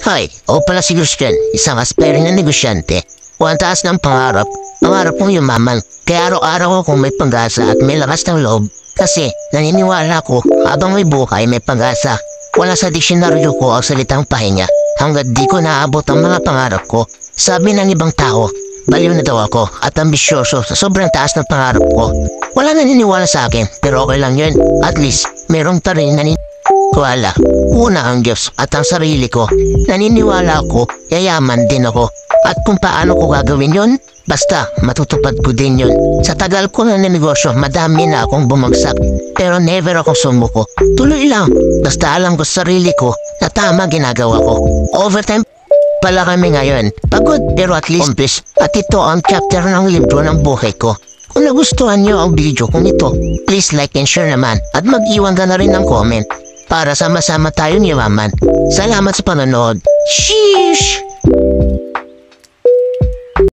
Hi, o pala si Christian, isang aspiring na negosyante. Ang taas ng pangarap, pangarap kong yumaman. Kaya araw-araw akong may pag-asa at may lakas ng loob. Kasi naniniwala ko habang may buhay may pag-asa. Wala sa diksyonaryo ko ang salitang pahinga hanggat di ko naabot ang mga pangarap ko. Sabi ng ibang tao, baliw na daw ako at ambisyoso sa sobrang taas ng pangarap ko. Wala naniniwala sa akin pero okay lang yun. At least merong pa rin naniniwala. Una ang Diyos at ang sarili ko. Naniniwala ako, yayaman din ako. At kung paano ko gagawin yun, basta matutupad ko din yun. Sa tagal ko na negosyo, madami na akong bumagsak. Pero never akong sumuko. Tuloy lang, basta alam ko sa sarili ko na tama ginagawa ko. Overtime pala kami ngayon. Pagod pero at least accomplished. At ito ang chapter ng libro ng buhay ko. Kung nagustuhan niyo ang video kong ito, please like and share naman. At mag-iwan ka na rin ng comment para sama-sama tayong yumaman. Salamat sa panonood. Sheesh!